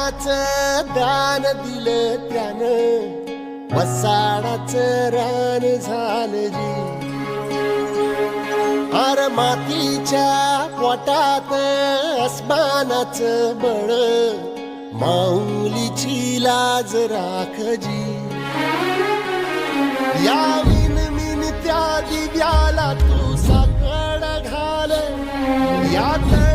प्राणाचं दान दिलं त्यानं, वसाडाचं रान झालं जी. अर मातीच्या पोटात अस्मानाचं बळ, माऊलीची लाज राखजी. या विनमिन त्या दिव्याला तू साकड घाल, यात